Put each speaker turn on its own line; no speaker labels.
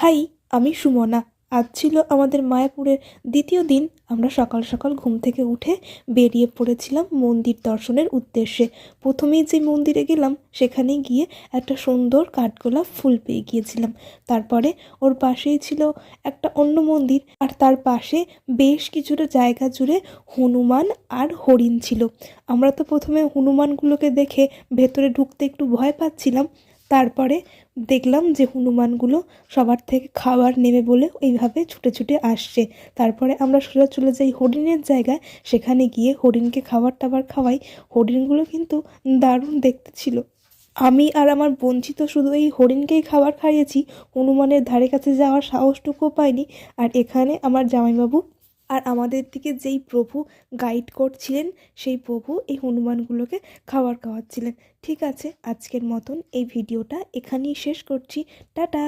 High, আমি সুমনা। আজ ছিল আমাদের মায়াপুরের দ্বিতীয় দিন। আমরা সকাল সকাল ঘুম থেকে উঠে বেরিয়ে পড়েছিলাম মন্দির দর্শনের উদ্দেশ্যে। প্রথমেই যে মন্দিরে গেলাম সেখানে গিয়ে একটা সুন্দর কাঠগোলাপ ফুল পেয়ে গিয়েছিলাম। তারপরে ওর পাশেই ছিল একটা অন্য মন্দির, আর তার পাশে বেশ কিছুটা জায়গা জুড়ে হনুমান আর হরিণ ছিল। আমরা তো প্রথমে হনুমানগুলোকে দেখে ভেতরে ঢুকতে একটু ভয় পাচ্ছিলাম। তারপরে দেখলাম যে হনুমানগুলো সবার থেকে খাবার নেবে বলে এইভাবে ছুটে ছুটে আসছে। তারপরে আমরা সোজা চলে যাই হরিণের জায়গায়। সেখানে গিয়ে হরিণকে খাবার টাবার খাওয়াই। হরিণগুলো কিন্তু দারুণ দেখতে ছিল। আমি আর আমার বঞ্চিত শুধু এই হরিণকেই খাবার খাইয়েছি, হনুমানের ধারে কাছে যাওয়ার সাহসটুকুও পাইনি। আর এখানে আমার জামাইবাবু আর আমাদের দিকে যেই প্রভু গাইড করছিলেন, সেই প্রভু এই হনুমানগুলোকে খাবার খাওয়াচ্ছিলেন। ঠিক আছে, আজকের মতন এই ভিডিওটা এখানেই শেষ করছি। টাটা।